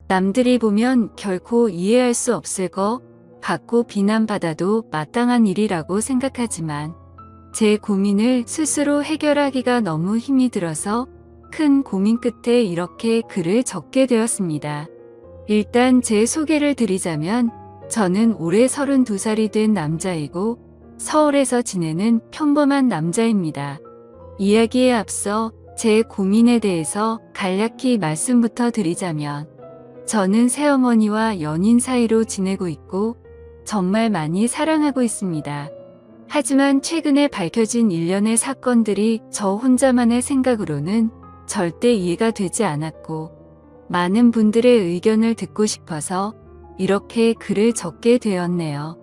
남들이 보면 결코 이해할 수 없을 것 같고 비난받아도 마땅한 일이라고 생각하지만 제 고민을 스스로 해결하기가 너무 힘이 들어서 큰 고민 끝에 이렇게 글을 적게 되었습니다. 일단 제 소개를 드리자면 저는 올해 32살이 된 남자이고 서울에서 지내는 평범한 남자입니다. 이야기에 앞서 제 고민에 대해서 간략히 말씀부터 드리자면 저는 새어머니와 연인 사이로 지내고 있고 정말 많이 사랑하고 있습니다. 하지만 최근에 밝혀진 일련의 사건들이 저 혼자만의 생각으로는 절대 이해가 되지 않았고 많은 분들의 의견을 듣고 싶어서 이렇게 글을 적게 되었네요.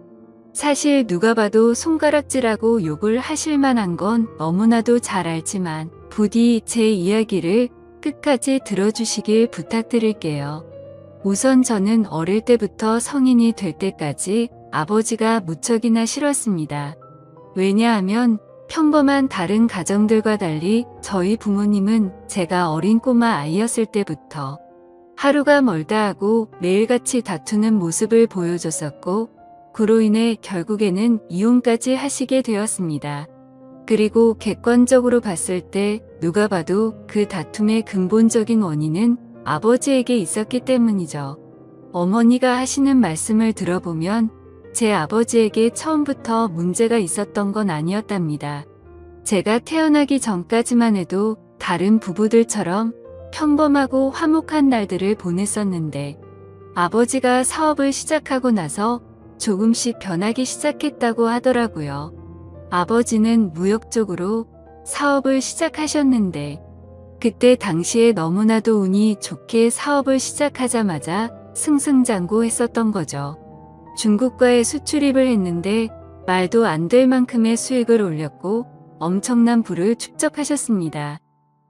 사실 누가 봐도 손가락질하고 욕을 하실 만한 건 너무나도 잘 알지만 부디 제 이야기를 끝까지 들어주시길 부탁드릴게요. 우선 저는 어릴 때부터 성인이 될 때까지 아버지가 무척이나 싫었습니다. 왜냐하면 평범한 다른 가정들과 달리 저희 부모님은 제가 어린 꼬마 아이였을 때부터 하루가 멀다 하고 매일같이 다투는 모습을 보여줬었고 그로 인해 결국에는 이혼까지 하시게 되었습니다. 그리고 객관적으로 봤을 때 누가 봐도 그 다툼의 근본적인 원인은 아버지에게 있었기 때문이죠. 어머니가 하시는 말씀을 들어보면 제 아버지에게 처음부터 문제가 있었던 건 아니었답니다. 제가 태어나기 전까지만 해도 다른 부부들처럼 평범하고 화목한 날들을 보냈었는데 아버지가 사업을 시작하고 나서 조금씩 변하기 시작했다고 하더라고요. 아버지는 무역 쪽으로 사업을 시작하셨는데 그때 당시에 너무나도 운이 좋게 사업을 시작하자마자 승승장구했었던 거죠. 중국과의 수출입을 했는데 말도 안 될 만큼의 수익을 올렸고 엄청난 부를 축적하셨습니다.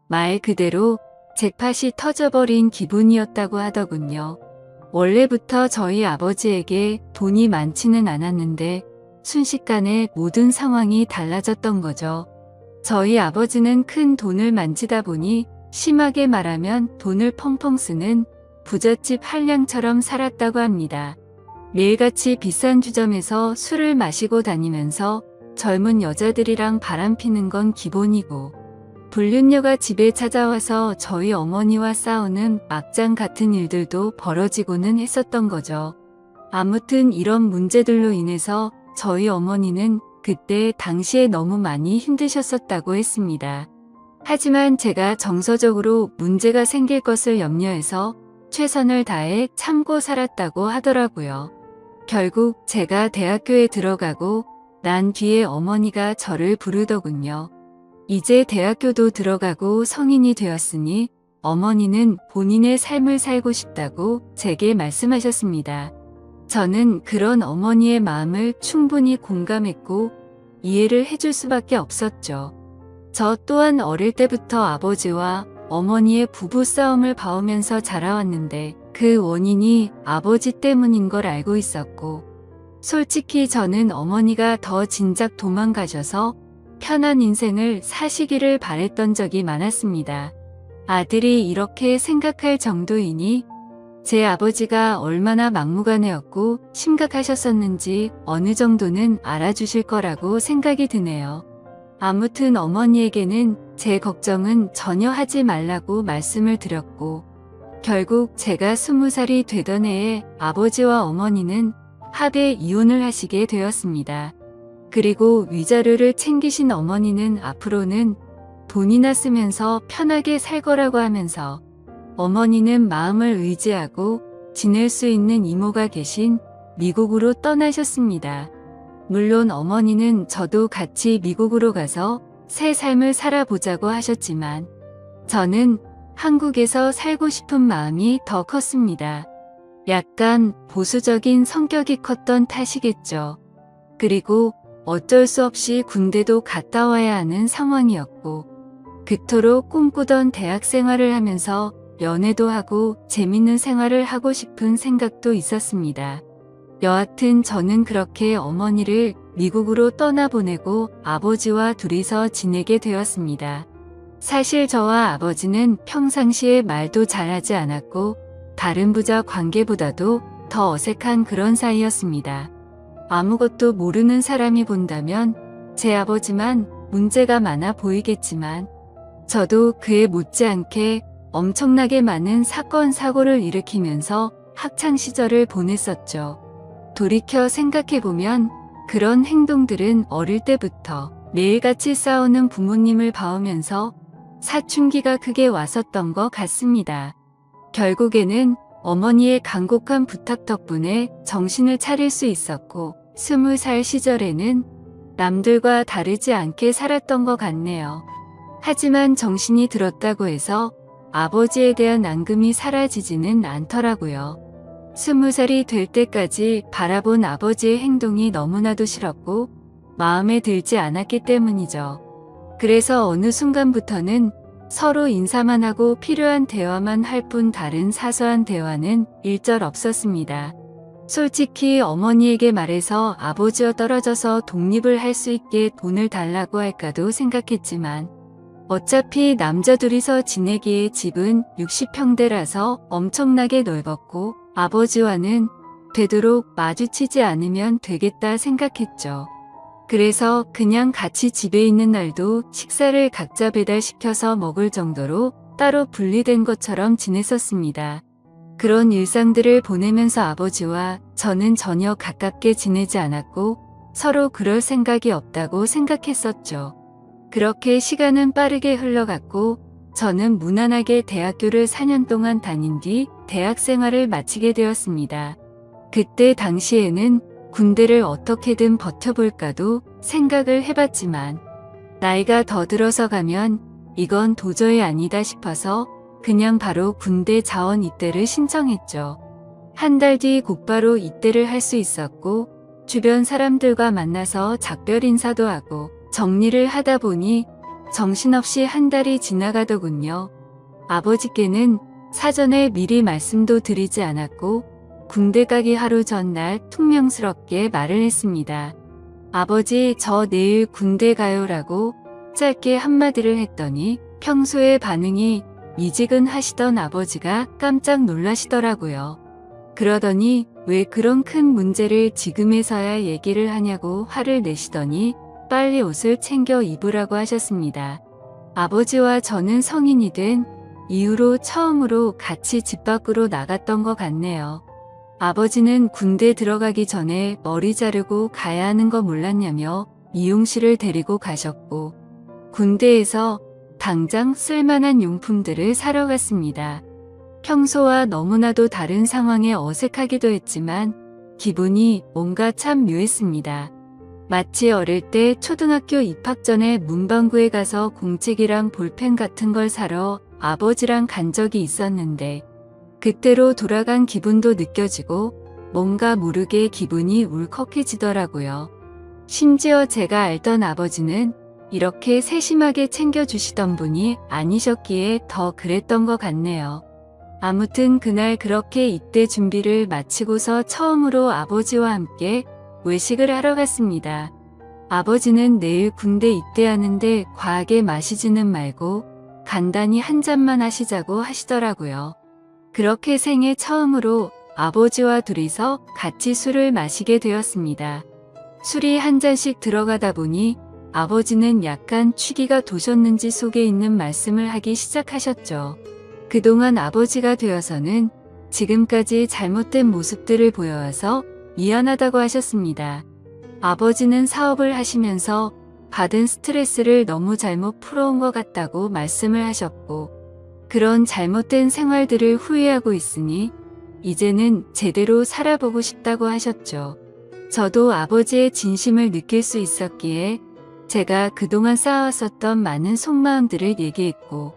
말 그대로 잭팟이 터져버린 기분이었다고 하더군요. 원래부터 저희 아버지에게 돈이 많지는 않았는데 순식간에 모든 상황이 달라졌던 거죠. 저희 아버지는 큰 돈을 만지다 보니 심하게 말하면 돈을 펑펑 쓰는 부잣집 한량처럼 살았다고 합니다. 매일같이 비싼 주점에서 술을 마시고 다니면서 젊은 여자들이랑 바람피는 건 기본이고 불륜녀가 집에 찾아와서 저희 어머니와 싸우는 막장 같은 일들도 벌어지고는 했었던 거죠. 아무튼 이런 문제들로 인해서 저희 어머니는 그때 당시에 너무 많이 힘드셨었다고 했습니다. 하지만 제가 정서적으로 문제가 생길 것을 염려해서 최선을 다해 참고 살았다고 하더라고요. 결국 제가 대학교에 들어가고 난 뒤에 어머니가 저를 부르더군요. 이제 대학교도 들어가고 성인이 되었으니 어머니는 본인의 삶을 살고 싶다고 제게 말씀하셨습니다. 저는 그런 어머니의 마음을 충분히 공감했고 이해를 해줄 수밖에 없었죠. 저 또한 어릴 때부터 아버지와 어머니의 부부싸움을 봐오면서 자라왔는데 그 원인이 아버지 때문인 걸 알고 있었고 솔직히 저는 어머니가 더 진작 도망가셔서 편한 인생을 사시기를 바랬던 적이 많았습니다. 아들이 이렇게 생각할 정도이니 제 아버지가 얼마나 막무가내였고 심각하셨었는지 어느 정도는 알아주실 거라고 생각이 드네요. 아무튼 어머니에게는 제 걱정은 전혀 하지 말라고 말씀을 드렸고 결국 제가 20살이 되던 해에 아버지와 어머니는 합의 이혼을 하시게 되었습니다. 그리고 위자료를 챙기신 어머니는 앞으로는 돈이나 쓰면서 편하게 살 거라고 하면서 어머니는 마음을 의지하고 지낼 수 있는 이모가 계신 미국으로 떠나셨습니다. 물론 어머니는 저도 같이 미국으로 가서 새 삶을 살아보자고 하셨지만 저는 한국에서 살고 싶은 마음이 더 컸습니다. 약간 보수적인 성격이 컸던 탓이겠죠. 그리고 어쩔 수 없이 군대도 갔다 와야 하는 상황이었고 그토록 꿈꾸던 대학 생활을 하면서 연애도 하고 재밌는 생활을 하고 싶은 생각도 있었습니다. 여하튼 저는 그렇게 어머니를 미국으로 떠나보내고 아버지와 둘이서 지내게 되었습니다. 사실 저와 아버지는 평상시에 말도 잘하지 않았고 다른 부자 관계보다도 더 어색한 그런 사이였습니다. 아무것도 모르는 사람이 본다면 제 아버지만 문제가 많아 보이겠지만 저도 그에 못지않게 엄청나게 많은 사건 사고를 일으키면서 학창 시절을 보냈었죠. 돌이켜 생각해보면 그런 행동들은 어릴 때부터 매일같이 싸우는 부모님을 봐오면서 사춘기가 크게 왔었던 것 같습니다. 결국에는 어머니의 간곡한 부탁 덕분에 정신을 차릴 수 있었고 20살 시절에는 남들과 다르지 않게 살았던 것 같네요. 하지만 정신이 들었다고 해서 아버지에 대한 앙금이 사라지지는 않더라고요. 20살이 될 때까지 바라본 아버지의 행동이 너무나도 싫었고 마음에 들지 않았기 때문이죠. 그래서 어느 순간부터는 서로 인사만 하고 필요한 대화만 할 뿐 다른 사소한 대화는 일절 없었습니다. 솔직히 어머니에게 말해서 아버지와 떨어져서 독립을 할 수 있게 돈을 달라고 할까도 생각했지만 어차피 남자 둘이서 지내기에 집은 60평대라서 엄청나게 넓었고 아버지와는 되도록 마주치지 않으면 되겠다 생각했죠. 그래서 그냥 같이 집에 있는 날도 식사를 각자 배달시켜서 먹을 정도로 따로 분리된 것처럼 지냈었습니다. 그런 일상들을 보내면서 아버지와 저는 전혀 가깝게 지내지 않았고 서로 그럴 생각이 없다고 생각했었죠. 그렇게 시간은 빠르게 흘러갔고 저는 무난하게 대학교를 4년 동안 다닌 뒤 대학 생활을 마치게 되었습니다. 그때 당시에는 군대를 어떻게든 버텨볼까도 생각을 해봤지만 나이가 더 들어서 가면 이건 도저히 아니다 싶어서 그냥 바로 군대 자원 입대를 신청했죠. 한 달 뒤 곧바로 입대를 할 수 있었고 주변 사람들과 만나서 작별 인사도 하고 정리를 하다 보니 정신없이 한 달이 지나가더군요. 아버지께는 사전에 미리 말씀도 드리지 않았고 군대 가기 하루 전날 퉁명스럽게 말을 했습니다. 아버지, 저 내일 군대 가요라고 짧게 한마디를 했더니 평소의 반응이 미지근하시던 아버지가 깜짝 놀라시더라고요. 그러더니 왜 그런 큰 문제를 지금에서야 얘기를 하냐고 화를 내시더니 빨리 옷을 챙겨 입으라고 하셨습니다. 아버지와 저는 성인이 된 이후로 처음으로 같이 집 밖으로 나갔던 것 같네요. 아버지는 군대 들어가기 전에 머리 자르고 가야 하는 거 몰랐냐며 미용실을 데리고 가셨고 군대에서 당장 쓸만한 용품들을 사러 갔습니다. 평소와 너무나도 다른 상황에 어색하기도 했지만 기분이 뭔가 참 묘했습니다. 마치 어릴 때 초등학교 입학 전에 문방구에 가서 공책이랑 볼펜 같은 걸 사러 아버지랑 간 적이 있었는데 그때로 돌아간 기분도 느껴지고 뭔가 모르게 기분이 울컥해지더라고요. 심지어 제가 알던 아버지는 이렇게 세심하게 챙겨주시던 분이 아니셨기에 더 그랬던 것 같네요. 아무튼 그날 그렇게 입대 준비를 마치고서 처음으로 아버지와 함께 외식을 하러 갔습니다. 아버지는 내일 군대 입대하는데 과하게 마시지는 말고 간단히 한 잔만 하시자고 하시더라고요. 그렇게 생애 처음으로 아버지와 둘이서 같이 술을 마시게 되었습니다. 술이 한 잔씩 들어가다 보니 아버지는 약간 취기가 도셨는지 속에 있는 말씀을 하기 시작하셨죠. 그동안 아버지가 되어서는 지금까지 잘못된 모습들을 보여와서 미안하다고 하셨습니다. 아버지는 사업을 하시면서 받은 스트레스를 너무 잘못 풀어온 것 같다고 말씀을 하셨고 그런 잘못된 생활들을 후회하고 있으니 이제는 제대로 살아보고 싶다고 하셨죠. 저도 아버지의 진심을 느낄 수 있었기에 제가 그동안 쌓아왔었던 많은 속마음들을 얘기했고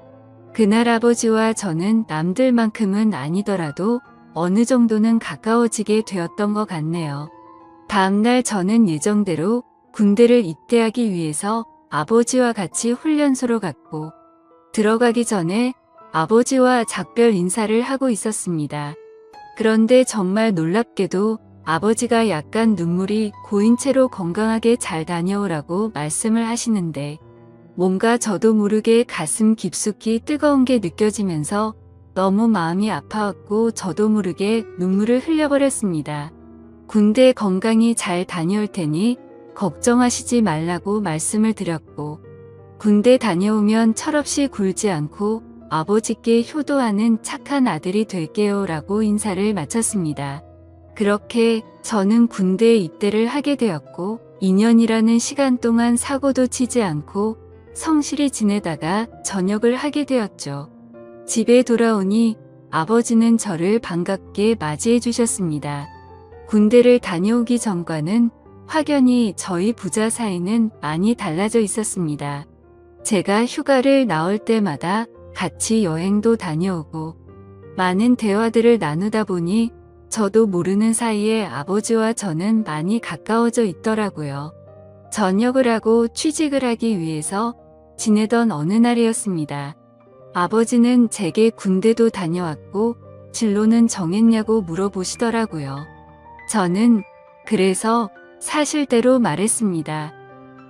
그날 아버지와 저는 남들만큼은 아니더라도 어느 정도는 가까워지게 되었던 것 같네요. 다음날 저는 예정대로 군대를 입대하기 위해서 아버지와 같이 훈련소로 갔고 들어가기 전에 아버지와 작별 인사를 하고 있었습니다. 그런데 정말 놀랍게도 아버지가 약간 눈물이 고인 채로 건강하게 잘 다녀오라고 말씀을 하시는데 뭔가 저도 모르게 가슴 깊숙이 뜨거운 게 느껴지면서 너무 마음이 아파왔고 저도 모르게 눈물을 흘려버렸습니다. 군대 건강히 잘 다녀올 테니 걱정하시지 말라고 말씀을 드렸고, 군대 다녀오면 철없이 굴지 않고 아버지께 효도하는 착한 아들이 될게요 라고 인사를 마쳤습니다. 그렇게 저는 군대에 입대를 하게 되었고 2년이라는 시간 동안 사고도 치지 않고 성실히 지내다가 전역을 하게 되었죠. 집에 돌아오니 아버지는 저를 반갑게 맞이해 주셨습니다. 군대를 다녀오기 전과는 확연히 저희 부자 사이는 많이 달라져 있었습니다. 제가 휴가를 나올 때마다 같이 여행도 다녀오고 많은 대화들을 나누다 보니 저도 모르는 사이에 아버지와 저는 많이 가까워져 있더라고요. 전역을 하고 취직을 하기 위해서 지내던 어느 날이었습니다. 아버지는 제게 군대도 다녀왔고 진로는 정했냐고 물어보시더라고요. 저는 그래서 사실대로 말했습니다.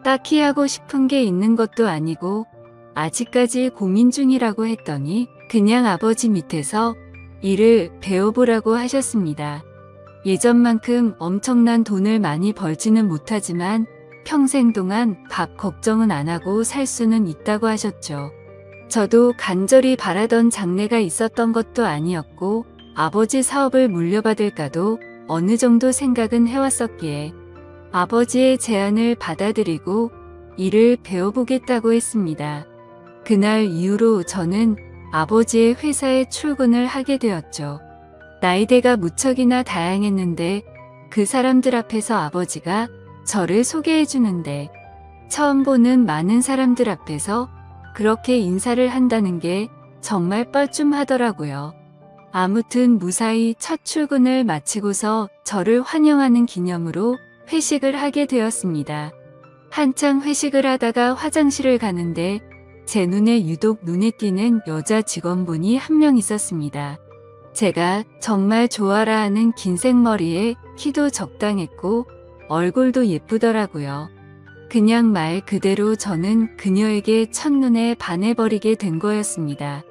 딱히 하고 싶은 게 있는 것도 아니고 아직까지 고민 중이라고 했더니 그냥 아버지 밑에서 일을 배워보라고 하셨습니다. 예전만큼 엄청난 돈을 많이 벌지는 못하지만 평생 동안 밥 걱정은 안 하고 살 수는 있다고 하셨죠. 저도 간절히 바라던 장래가 있었던 것도 아니었고 아버지 사업을 물려받을까도 어느 정도 생각은 해왔었기에 아버지의 제안을 받아들이고 일을 배워보겠다고 했습니다. 그날 이후로 저는 아버지의 회사에 출근을 하게 되었죠. 나이대가 무척이나 다양했는데 그 사람들 앞에서 아버지가 저를 소개해 주는데 처음 보는 많은 사람들 앞에서 그렇게 인사를 한다는 게 정말 뻘쭘하더라고요. 아무튼 무사히 첫 출근을 마치고서 저를 환영하는 기념으로 회식을 하게 되었습니다. 한창 회식을 하다가 화장실을 가는데 제 눈에 유독 눈에 띄는 여자 직원분이 한 명 있었습니다. 제가 정말 좋아라 하는 긴 생머리에 키도 적당했고 얼굴도 예쁘더라고요. 그냥 말 그대로 저는 그녀에게 첫눈에 반해버리게 된 거였습니다.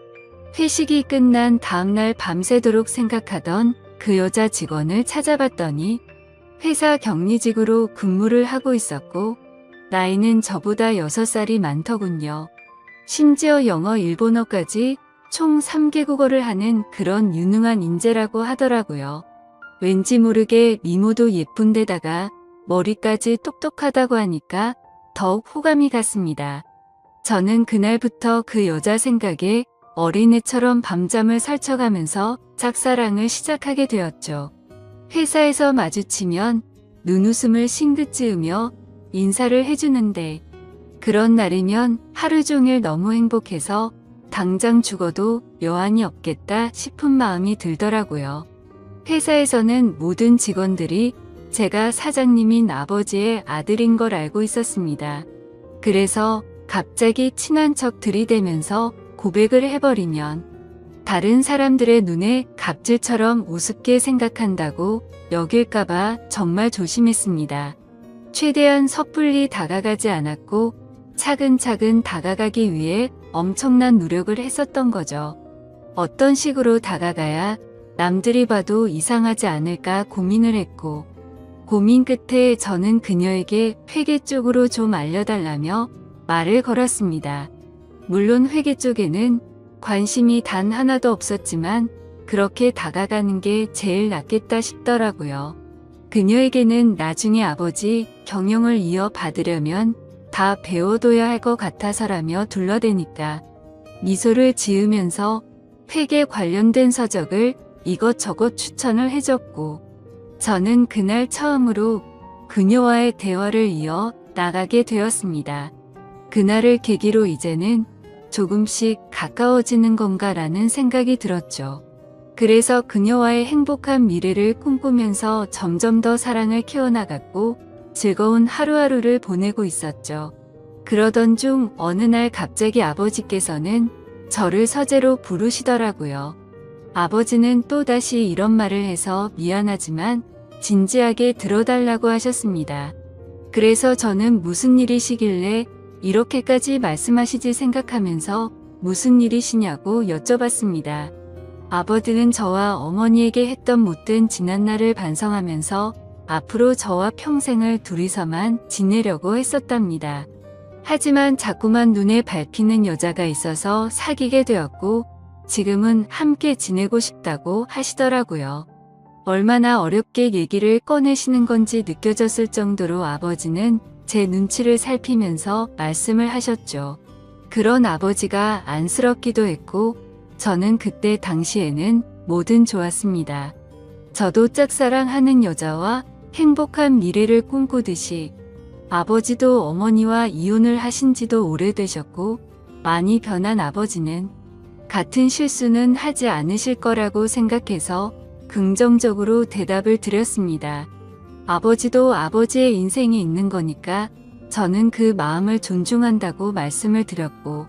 회식이 끝난 다음날 밤새도록 생각하던 그 여자 직원을 찾아봤더니 회사 격리직으로 근무를 하고 있었고 나이는 저보다 6살이 많더군요. 심지어 영어, 일본어까지 총 3개국어를 하는 그런 유능한 인재라고 하더라고요. 왠지 모르게 미모도 예쁜데다가 머리까지 똑똑하다고 하니까 더욱 호감이 갔습니다. 저는 그날부터 그 여자 생각에 어린애처럼 밤잠을 설쳐가면서 짝사랑을 시작하게 되었죠. 회사에서 마주치면 눈웃음을 싱긋 지으며 인사를 해주는데 그런 날이면 하루 종일 너무 행복해서 당장 죽어도 여한이 없겠다 싶은 마음이 들더라고요. 회사에서는 모든 직원들이 제가 사장님인 아버지의 아들인 걸 알고 있었습니다. 그래서 갑자기 친한 척 들이대면서 고백을 해버리면 다른 사람들의 눈에 갑질처럼 우습게 생각한다고 여길까봐 정말 조심했습니다. 최대한 섣불리 다가가지 않았고 차근차근 다가가기 위해 엄청난 노력을 했었던 거죠. 어떤 식으로 다가가야 남들이 봐도 이상하지 않을까 고민을 했고 고민 끝에 저는 그녀에게 회계 쪽으로 좀 알려달라며 말을 걸었습니다. 물론 회계 쪽에는 관심이 단 하나도 없었지만 그렇게 다가가는 게 제일 낫겠다 싶더라고요. 그녀에게는 나중에 아버지 경영을 이어받으려면 다 배워둬야 할 것 같아서라며 둘러대니까 미소를 지으면서 회계 관련된 서적을 이것저것 추천을 해줬고 저는 그날 처음으로 그녀와의 대화를 이어 나가게 되었습니다. 그날을 계기로 이제는 조금씩 가까워지는 건가라는 생각이 들었죠. 그래서 그녀와의 행복한 미래를 꿈꾸면서 점점 더 사랑을 키워나갔고 즐거운 하루하루를 보내고 있었죠. 그러던 중 어느 날 갑자기 아버지께서는 저를 서재로 부르시더라고요. 아버지는 또다시 이런 말을 해서 미안하지만 진지하게 들어달라고 하셨습니다. 그래서 저는 무슨 일이시길래 이렇게까지 말씀하시지 생각하면서 무슨 일이시냐고 여쭤봤습니다. 아버지는 저와 어머니에게 했던 못된 지난날을 반성하면서 앞으로 저와 평생을 둘이서만 지내려고 했었답니다. 하지만 자꾸만 눈에 밟히는 여자가 있어서 사귀게 되었고 지금은 함께 지내고 싶다고 하시더라고요. 얼마나 어렵게 얘기를 꺼내시는 건지 느껴졌을 정도로 아버지는 제 눈치를 살피면서 말씀을 하셨죠. 그런 아버지가 안쓰럽기도 했고 저는 그때 당시에는 뭐든 좋았습니다. 저도 짝사랑하는 여자와 행복한 미래를 꿈꾸듯이 아버지도 어머니와 이혼을 하신 지도 오래되셨고 많이 변한 아버지는 같은 실수는 하지 않으실 거라고 생각해서 긍정적으로 대답을 드렸습니다. 아버지도 아버지의 인생이 있는 거니까 저는 그 마음을 존중한다고 말씀을 드렸고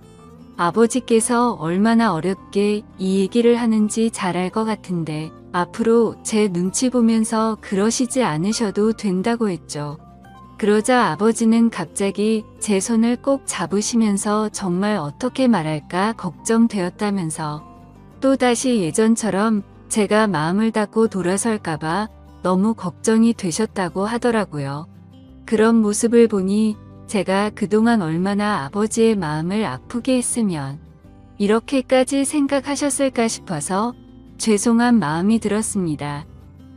아버지께서 얼마나 어렵게 이 얘기를 하는지 잘 알 것 같은데 앞으로 제 눈치 보면서 그러시지 않으셔도 된다고 했죠. 그러자 아버지는 갑자기 제 손을 꼭 잡으시면서 정말 어떻게 말할까 걱정되었다면서 또다시 예전처럼 제가 마음을 닫고 돌아설까봐 너무 걱정이 되셨다고 하더라고요. 그런 모습을 보니 제가 그동안 얼마나 아버지의 마음을 아프게 했으면 이렇게까지 생각하셨을까 싶어서 죄송한 마음이 들었습니다.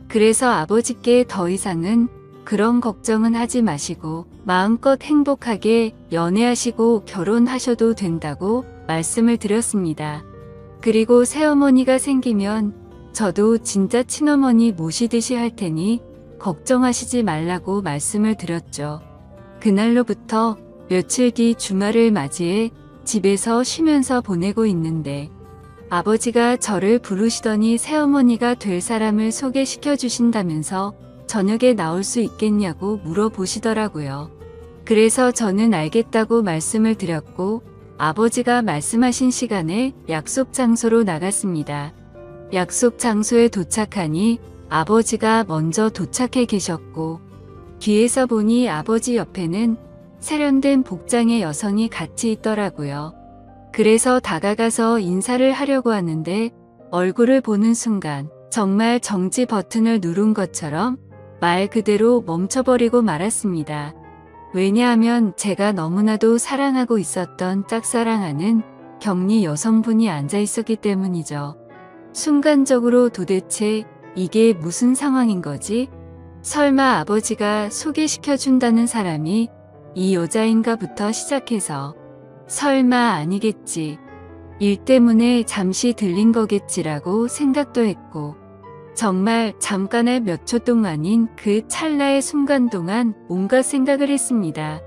그래서 아버지께 더 이상은 그런 걱정은 하지 마시고 마음껏 행복하게 연애하시고 결혼하셔도 된다고 말씀을 드렸습니다. 그리고 새어머니가 생기면 저도 진짜 친어머니 모시듯이 할 테니 걱정하시지 말라고 말씀을 드렸죠. 그날로부터 며칠 뒤 주말을 맞이해 집에서 쉬면서 보내고 있는데 아버지가 저를 부르시더니 새어머니가 될 사람을 소개시켜 주신다면서 저녁에 나올 수 있겠냐고 물어보시더라고요. 그래서 저는 알겠다고 말씀을 드렸고 아버지가 말씀하신 시간에 약속 장소로 나갔습니다. 약속 장소에 도착하니 아버지가 먼저 도착해 계셨고 뒤에서 보니 아버지 옆에는 세련된 복장의 여성이 같이 있더라고요. 그래서 다가가서 인사를 하려고 하는데 얼굴을 보는 순간 정말 정지 버튼을 누른 것처럼 말 그대로 멈춰버리고 말았습니다. 왜냐하면 제가 너무나도 사랑하고 있었던 짝사랑하는 격리 여성분이 앉아 있었기 때문이죠. 순간적으로 도대체 이게 무슨 상황인 거지? 설마 아버지가 소개시켜준다는 사람이 이 여자인가부터 시작해서 설마 아니겠지. 일 때문에 잠시 들린 거겠지라고 생각도 했고 정말 잠깐의 몇 초 동안인 그 찰나의 순간 동안 온갖 생각을 했습니다.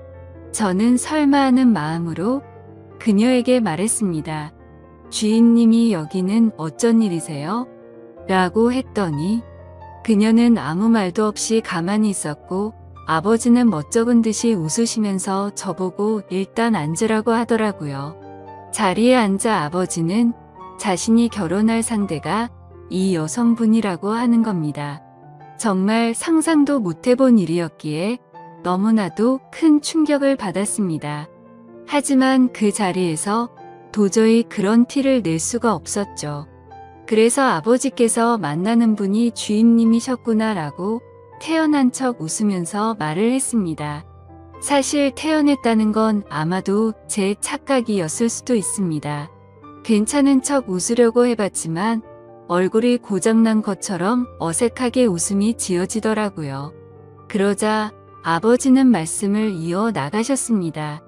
저는 설마 하는 마음으로 그녀에게 말했습니다. 주인님이 여기는 어쩐 일이세요? 라고 했더니 그녀는 아무 말도 없이 가만히 있었고 아버지는 멋쩍은 듯이 웃으시면서 저보고 일단 앉으라고 하더라고요. 자리에 앉아 아버지는 자신이 결혼할 상대가 이 여성분이라고 하는 겁니다. 정말 상상도 못해본 일이었기에 너무나도 큰 충격을 받았습니다. 하지만 그 자리에서 도저히 그런 티를 낼 수가 없었죠. 그래서 아버지께서 만나는 분이 주임님이셨구나라고 태연한 척 웃으면서 말을 했습니다. 사실 태연했다는 건 아마도 제 착각이었을 수도 있습니다. 괜찮은 척 웃으려고 해봤지만 얼굴이 고장난 것처럼 어색하게 웃음이 지어지더라고요. 그러자 아버지는 말씀을 이어 나가셨습니다.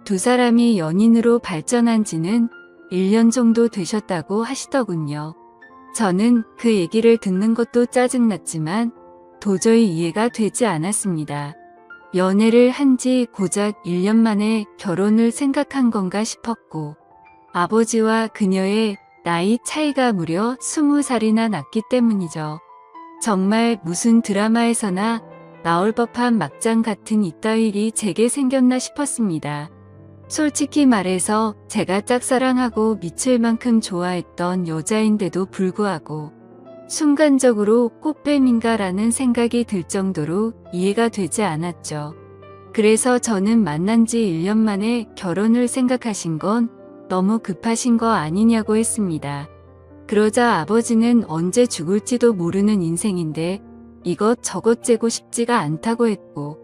두 사람이 연인으로 발전한 지는 1년 정도 되셨다고 하시더군요. 저는 그 얘기를 듣는 것도 짜증났지만 도저히 이해가 되지 않았습니다. 연애를 한 지 고작 1년 만에 결혼을 생각한 건가 싶었고 아버지와 그녀의 나이 차이가 무려 20살이나 났기 때문이죠. 정말 무슨 드라마에서나 나올 법한 막장 같은 이따위 일이 제게 생겼나 싶었습니다. 솔직히 말해서 제가 짝사랑하고 미칠 만큼 좋아했던 여자인데도 불구하고 순간적으로 꽃뱀인가라는 생각이 들 정도로 이해가 되지 않았죠. 그래서 저는 만난 지 1년 만에 결혼을 생각하신 건 너무 급하신 거 아니냐고 했습니다. 그러자 아버지는 언제 죽을지도 모르는 인생인데 이것저것 재고 싶지가 않다고 했고,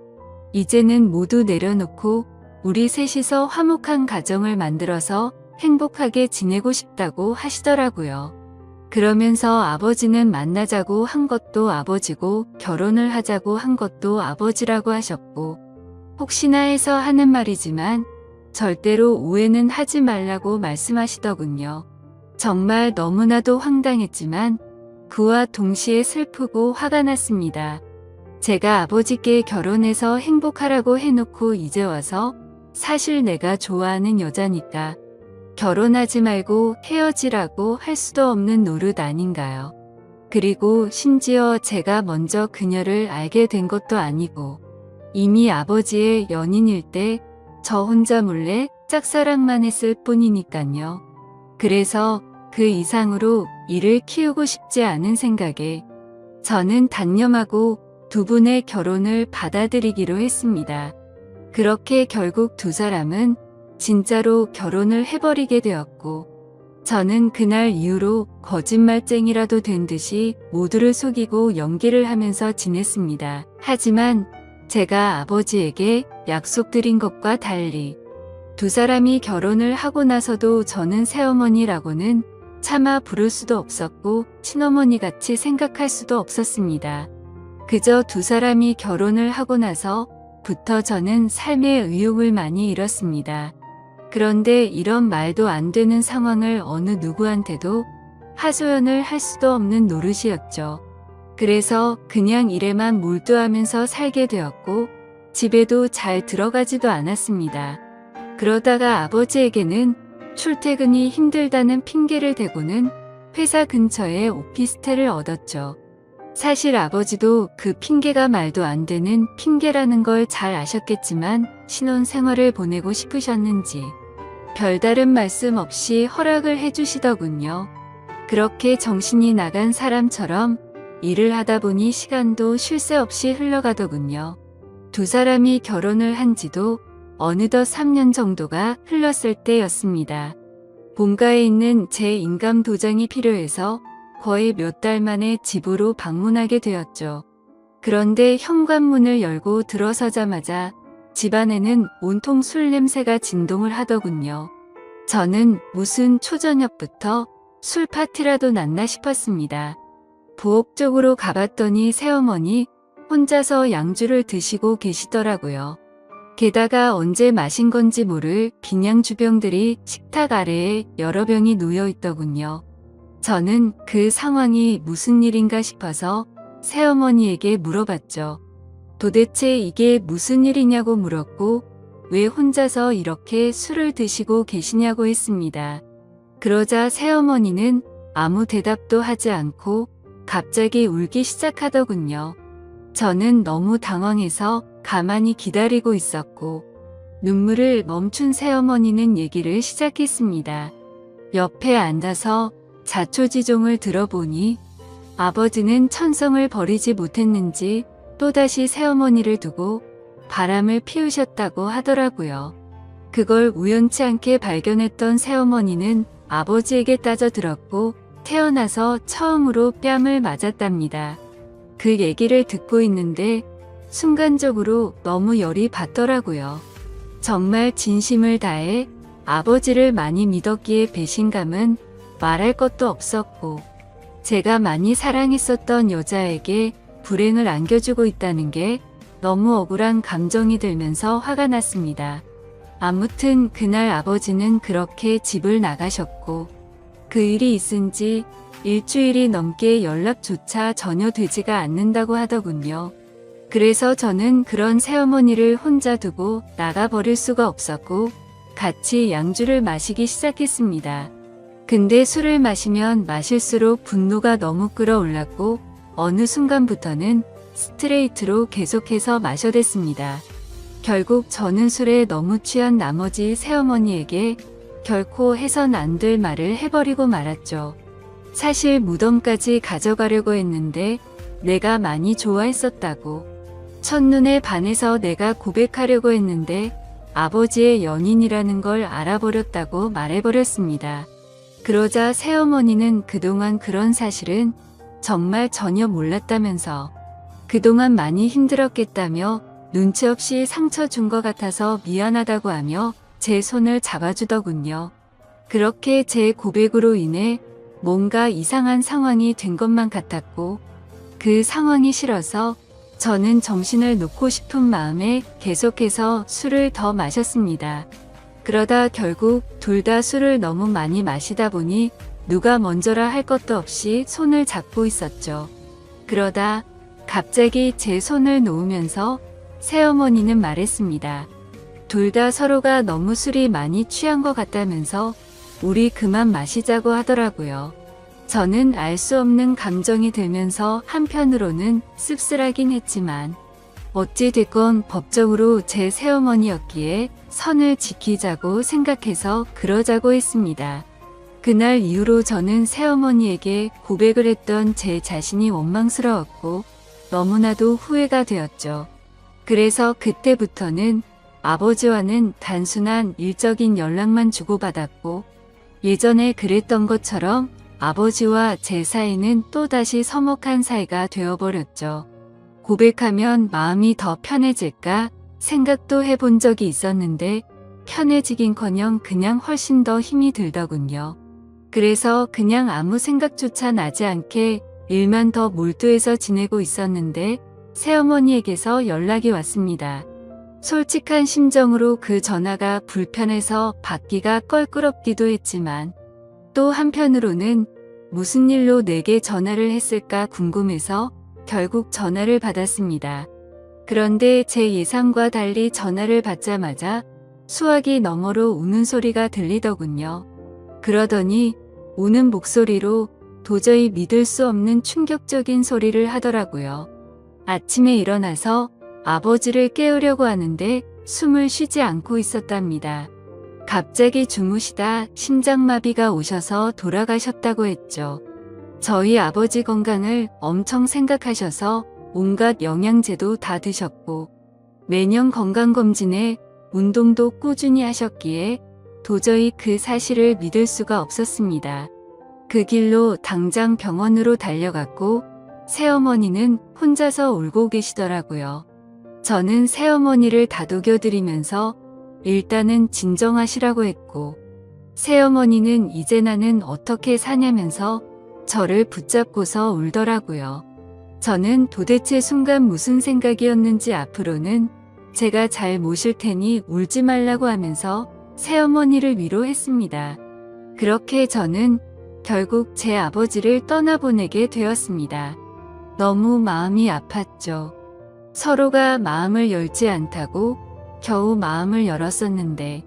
이제는 모두 내려놓고 우리 셋이서 화목한 가정을 만들어서 행복하게 지내고 싶다고 하시더라고요. 그러면서 아버지는 만나자고 한 것도 아버지고 결혼을 하자고 한 것도 아버지라고 하셨고, 혹시나 해서 하는 말이지만 절대로 오해는 하지 말라고 말씀하시더군요. 정말 너무나도 황당했지만 그와 동시에 슬프고 화가 났습니다. 제가 아버지께 결혼해서 행복하라고 해놓고 이제 와서 사실 내가 좋아하는 여자니까 결혼하지 말고 헤어지라고 할 수도 없는 노릇 아닌가요? 그리고 심지어 제가 먼저 그녀를 알게 된 것도 아니고 이미 아버지의 연인일 때 저 혼자 몰래 짝사랑만 했을 뿐이니깐요. 그래서 그 이상으로 이를 키우고 싶지 않은 생각에 저는 단념하고 두 분의 결혼을 받아들이기로 했습니다. 그렇게 결국 두 사람은 진짜로 결혼을 해버리게 되었고, 저는 그날 이후로 거짓말쟁이라도 된 듯이 모두를 속이고 연기를 하면서 지냈습니다. 하지만 제가 아버지에게 약속드린 것과 달리 두 사람이 결혼을 하고 나서도 저는 새어머니라고는 차마 부를 수도 없었고 친어머니 같이 생각할 수도 없었습니다. 그저 두 사람이 결혼을 하고 나서부터 저는 삶의 의욕을 많이 잃었습니다. 그런데 이런 말도 안 되는 상황을 어느 누구한테도 하소연을 할 수도 없는 노릇이었죠. 그래서 그냥 일에만 몰두하면서 살게 되었고 집에도 잘 들어가지도 않았습니다. 그러다가 아버지에게는 출퇴근이 힘들다는 핑계를 대고는 회사 근처에 오피스텔을 얻었죠. 사실 아버지도 그 핑계가 말도 안 되는 핑계라는 걸 잘 아셨겠지만 신혼생활을 보내고 싶으셨는지 별다른 말씀 없이 허락을 해주시더군요. 그렇게 정신이 나간 사람처럼 일을 하다 보니 시간도 쉴 새 없이 흘러가더군요. 두 사람이 결혼을 한 지도 어느덧 3년 정도가 흘렀을 때였습니다. 본가에 있는 제 인감 도장이 필요해서 거의 몇 달 만에 집으로 방문하게 되었죠. 그런데 현관문을 열고 들어서자마자 집안에는 온통 술 냄새가 진동을 하더군요. 저는 무슨 초저녁부터 술 파티라도 났나 싶었습니다. 부엌 쪽으로 가봤더니 새어머니 혼자서 양주를 드시고 계시더라고요. 게다가 언제 마신 건지 모를 빈양 주병들이 식탁 아래에 여러 병이 놓여 있더군요. 저는 그 상황이 무슨 일인가 싶어서 새어머니에게 물어봤죠. 도대체 이게 무슨 일이냐고 물었고 왜 혼자서 이렇게 술을 드시고 계시냐고 했습니다. 그러자 새어머니는 아무 대답도 하지 않고 갑자기 울기 시작하더군요. 저는 너무 당황해서 가만히 기다리고 있었고 눈물을 멈춘 새어머니는 얘기를 시작했습니다. 옆에 앉아서 자초지종을 들어보니 아버지는 천성을 버리지 못했는지 또다시 새어머니를 두고 바람을 피우셨다고 하더라고요. 그걸 우연치 않게 발견했던 새어머니는 아버지에게 따져들었고 태어나서 처음으로 뺨을 맞았답니다. 그 얘기를 듣고 있는데 순간적으로 너무 열이 받더라고요. 정말 진심을 다해 아버지를 많이 믿었기에 배신감은 말할 것도 없었고 제가 많이 사랑했었던 여자에게 불행을 안겨주고 있다는 게 너무 억울한 감정이 들면서 화가 났습니다. 아무튼 그날 아버지는 그렇게 집을 나가셨고 그 일이 있은 지 일주일이 넘게 연락조차 전혀 되지가 않는다고 하더군요. 그래서 저는 그런 새어머니를 혼자 두고 나가버릴 수가 없었고 같이 양주를 마시기 시작했습니다. 근데 술을 마시면 마실수록 분노가 너무 끌어올랐고 어느 순간부터는 스트레이트로 계속해서 마셔댔습니다. 결국 저는 술에 너무 취한 나머지 새어머니에게 결코 해선 안 될 말을 해버리고 말았죠. 사실 무덤까지 가져가려고 했는데 내가 많이 좋아했었다고. 첫눈에 반해서 내가 고백하려고 했는데 아버지의 연인이라는 걸 알아버렸다고 말해버렸습니다. 그러자 새어머니는 그동안 그런 사실은 정말 전혀 몰랐다면서 그동안 많이 힘들었겠다며 눈치 없이 상처 준 것 같아서 미안하다고 하며 제 손을 잡아주더군요. 그렇게 제 고백으로 인해 뭔가 이상한 상황이 된 것만 같았고 그 상황이 싫어서 저는 정신을 놓고 싶은 마음에 계속해서 술을 더 마셨습니다. 그러다 결국 둘 다 술을 너무 많이 마시다 보니 누가 먼저라 할 것도 없이 손을 잡고 있었죠. 그러다 갑자기 제 손을 놓으면서 새어머니는 말했습니다. 둘 다 서로가 너무 술이 많이 취한 것 같다면서 우리 그만 마시자고 하더라고요. 저는 알 수 없는 감정이 들면서 한편으로는 씁쓸하긴 했지만 어찌 됐건 법적으로 제 새어머니였기에 선을 지키자고 생각해서 그러자고 했습니다. 그날 이후로 저는 새어머니에게 고백을 했던 제 자신이 원망스러웠고 너무나도 후회가 되었죠. 그래서 그때부터는 아버지와는 단순한 일적인 연락만 주고받았고 예전에 그랬던 것처럼 아버지와 제 사이는 또다시 서먹한 사이가 되어버렸죠. 고백하면 마음이 더 편해질까 생각도 해본 적이 있었는데 편해지긴커녕 그냥 훨씬 더 힘이 들더군요. 그래서 그냥 아무 생각조차 나지 않게 일만 더 몰두해서 지내고 있었는데 새어머니에게서 연락이 왔습니다. 솔직한 심정으로 그 전화가 불편해서 받기가 껄끄럽기도 했지만 또 한편으로는 무슨 일로 내게 전화를 했을까 궁금해서 결국 전화를 받았습니다. 그런데 제 예상과 달리 전화를 받자마자 수화기 너머로 우는 소리가 들리더군요. 그러더니 우는 목소리로 도저히 믿을 수 없는 충격적인 소리를 하더라고요. 아침에 일어나서 아버지를 깨우려고 하는데 숨을 쉬지 않고 있었답니다. 갑자기 주무시다 심장마비가 오셔서 돌아가셨다고 했죠. 저희 아버지 건강을 엄청 생각하셔서 온갖 영양제도 다 드셨고 매년 건강검진에 운동도 꾸준히 하셨기에 도저히 그 사실을 믿을 수가 없었습니다. 그 길로 당장 병원으로 달려갔고 새어머니는 혼자서 울고 계시더라고요. 저는 새어머니를 다독여드리면서 일단은 진정하시라고 했고 새어머니는 이제 나는 어떻게 사냐면서 저를 붙잡고서 울더라고요. 저는 도대체 순간 무슨 생각이었는지 앞으로는 제가 잘 모실 테니 울지 말라고 하면서 새어머니를 위로했습니다. 그렇게 저는 결국 제 아버지를 떠나보내게 되었습니다. 너무 마음이 아팠죠. 서로가 마음을 열지 않다고 겨우 마음을 열었었는데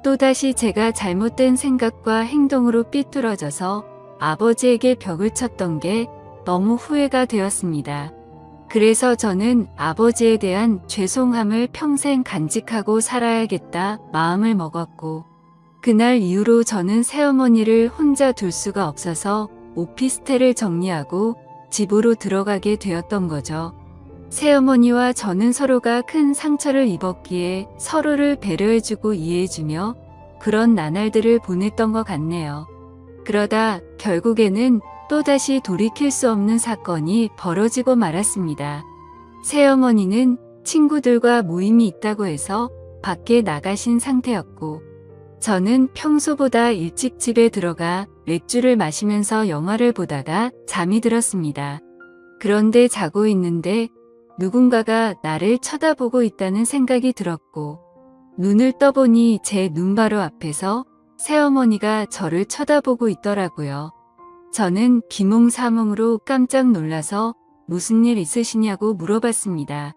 또다시 제가 잘못된 생각과 행동으로 삐뚤어져서 아버지에게 벽을 쳤던 게 너무 후회가 되었습니다. 그래서 저는 아버지에 대한 죄송함을 평생 간직하고 살아야겠다 마음을 먹었고 그날 이후로 저는 새어머니를 혼자 둘 수가 없어서 오피스텔을 정리하고 집으로 들어가게 되었던 거죠. 새어머니와 저는 서로가 큰 상처를 입었기에 서로를 배려해주고 이해해주며 그런 나날들을 보냈던 것 같네요. 그러다 결국에는 또다시 돌이킬 수 없는 사건이 벌어지고 말았습니다. 새어머니는 친구들과 모임이 있다고 해서 밖에 나가신 상태였고 저는 평소보다 일찍 집에 들어가 맥주를 마시면서 영화를 보다가 잠이 들었습니다. 그런데 자고 있는데 누군가가 나를 쳐다보고 있다는 생각이 들었고 눈을 떠보니 제 눈 바로 앞에서 새어머니가 저를 쳐다보고 있더라고요. 저는 비몽사몽으로 깜짝 놀라서 무슨 일 있으시냐고 물어봤습니다.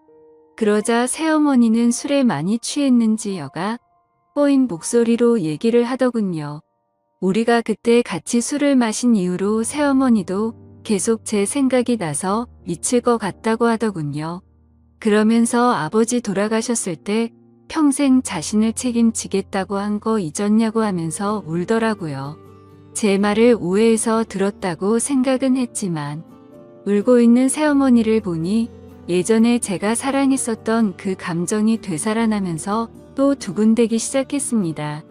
그러자 새어머니는 술에 많이 취했는지 여가 꼬인 목소리로 얘기를 하더군요. 우리가 그때 같이 술을 마신 이후로 새어머니도 계속 제 생각이 나서 미칠 것 같다고 하더군요. 그러면서 아버지 돌아가셨을 때 평생 자신을 책임지겠다고 한 거 잊었냐고 하면서 울더라고요. 제 말을 오해해서 들었다고 생각은 했지만 울고 있는 새어머니를 보니 예전에 제가 사랑했었던 그 감정이 되살아나면서 또 두근대기 시작했습니다.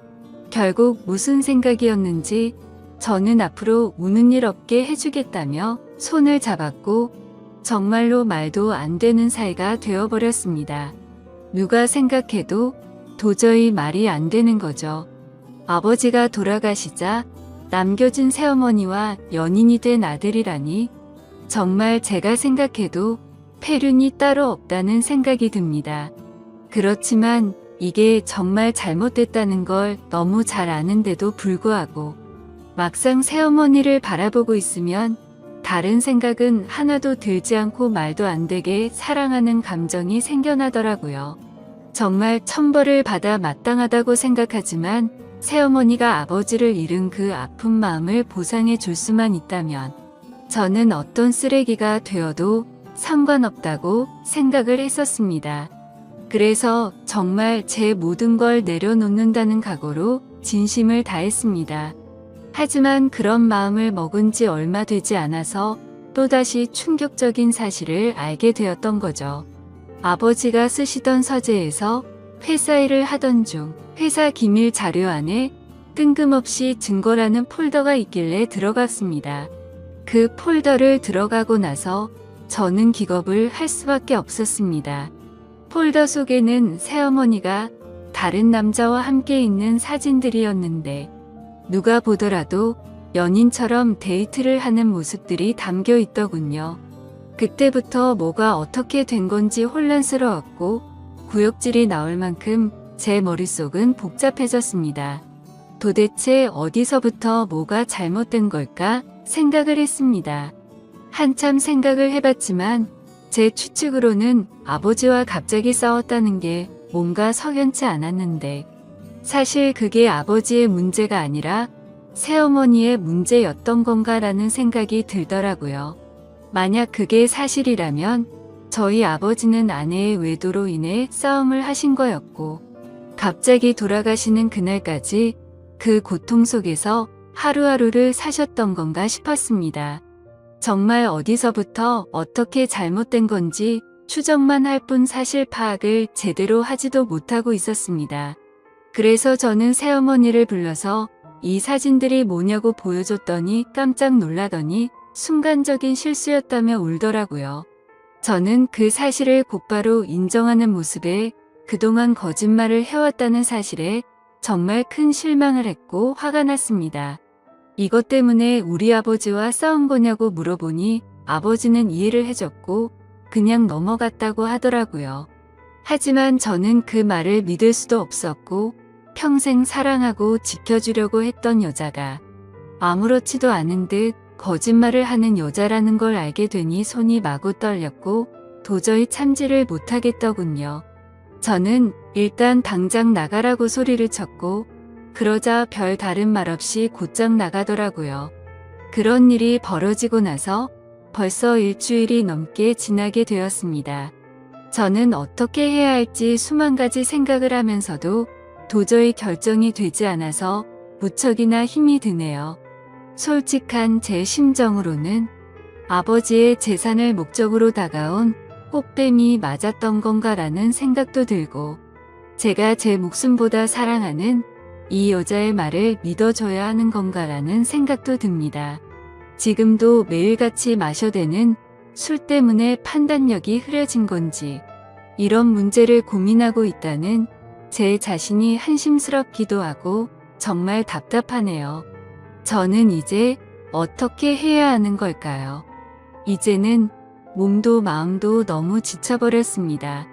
결국 무슨 생각이었는지 저는 앞으로 우는 일 없게 해주겠다며 손을 잡았고 정말로 말도 안 되는 사이가 되어버렸습니다. 누가 생각해도 도저히 말이 안 되는 거죠. 아버지가 돌아가시자 남겨진 새어머니와 연인이 된 아들이라니 정말 제가 생각해도 폐륜이 따로 없다는 생각이 듭니다. 그렇지만 이게 정말 잘못됐다는 걸 너무 잘 아는데도 불구하고 막상 새어머니를 바라보고 있으면 다른 생각은 하나도 들지 않고 말도 안 되게 사랑하는 감정이 생겨나더라고요. 정말 천벌을 받아 마땅하다고 생각하지만 새어머니가 아버지를 잃은 그 아픈 마음을 보상해 줄 수만 있다면 저는 어떤 쓰레기가 되어도 상관없다고 생각을 했었습니다. 그래서 정말 제 모든 걸 내려놓는다는 각오로 진심을 다했습니다. 하지만 그런 마음을 먹은 지 얼마 되지 않아서 또다시 충격적인 사실을 알게 되었던 거죠. 아버지가 쓰시던 서재에서 회사 일을 하던 중 회사 기밀 자료 안에 뜬금없이 증거라는 폴더가 있길래 들어갔습니다. 그 폴더를 들어가고 나서 저는 기겁을 할 수밖에 없었습니다. 폴더 속에는 새어머니가 다른 남자와 함께 있는 사진들이었는데 누가 보더라도 연인처럼 데이트를 하는 모습들이 담겨 있더군요. 그때부터 뭐가 어떻게 된 건지 혼란스러웠고 구역질이 나올 만큼 제 머릿속은 복잡해졌습니다. 도대체 어디서부터 뭐가 잘못된 걸까 생각을 했습니다. 한참 생각을 해봤지만 제 추측으로는 아버지와 갑자기 싸웠다는 게 뭔가 석연치 않았는데 사실 그게 아버지의 문제가 아니라 새어머니의 문제였던 건가라는 생각이 들더라고요. 만약 그게 사실이라면 저희 아버지는 아내의 외도로 인해 싸움을 하신 거였고 갑자기 돌아가시는 그날까지 그 고통 속에서 하루하루를 사셨던 건가 싶었습니다. 정말 어디서부터 어떻게 잘못된 건지 추정만 할 뿐 사실 파악을 제대로 하지도 못하고 있었습니다. 그래서 저는 새어머니를 불러서 이 사진들이 뭐냐고 보여줬더니 깜짝 놀라더니 순간적인 실수였다며 울더라고요. 저는 그 사실을 곧바로 인정하는 모습에 그동안 거짓말을 해왔다는 사실에 정말 큰 실망을 했고 화가 났습니다. 이것 때문에 우리 아버지와 싸운 거냐고 물어보니 아버지는 이해를 해줬고 그냥 넘어갔다고 하더라고요. 하지만 저는 그 말을 믿을 수도 없었고 평생 사랑하고 지켜주려고 했던 여자가 아무렇지도 않은 듯 거짓말을 하는 여자라는 걸 알게 되니 손이 마구 떨렸고 도저히 참지를 못하겠더군요. 저는 일단 당장 나가라고 소리를 쳤고 그러자 별 다른 말 없이 곧장 나가더라고요. 그런 일이 벌어지고 나서 벌써 일주일이 넘게 지나게 되었습니다. 저는 어떻게 해야 할지 수만 가지 생각을 하면서도 도저히 결정이 되지 않아서 무척이나 힘이 드네요. 솔직한 제 심정으로는 아버지의 재산을 목적으로 다가온 꽃뱀이 맞았던 건가라는 생각도 들고 제가 제 목숨보다 사랑하는 이 여자의 말을 믿어줘야 하는 건가라는 생각도 듭니다. 지금도 매일같이 마셔대는 술 때문에 판단력이 흐려진 건지 이런 문제를 고민하고 있다는 제 자신이 한심스럽기도 하고 정말 답답하네요. 저는 이제 어떻게 해야 하는 걸까요? 이제는 몸도 마음도 너무 지쳐버렸습니다.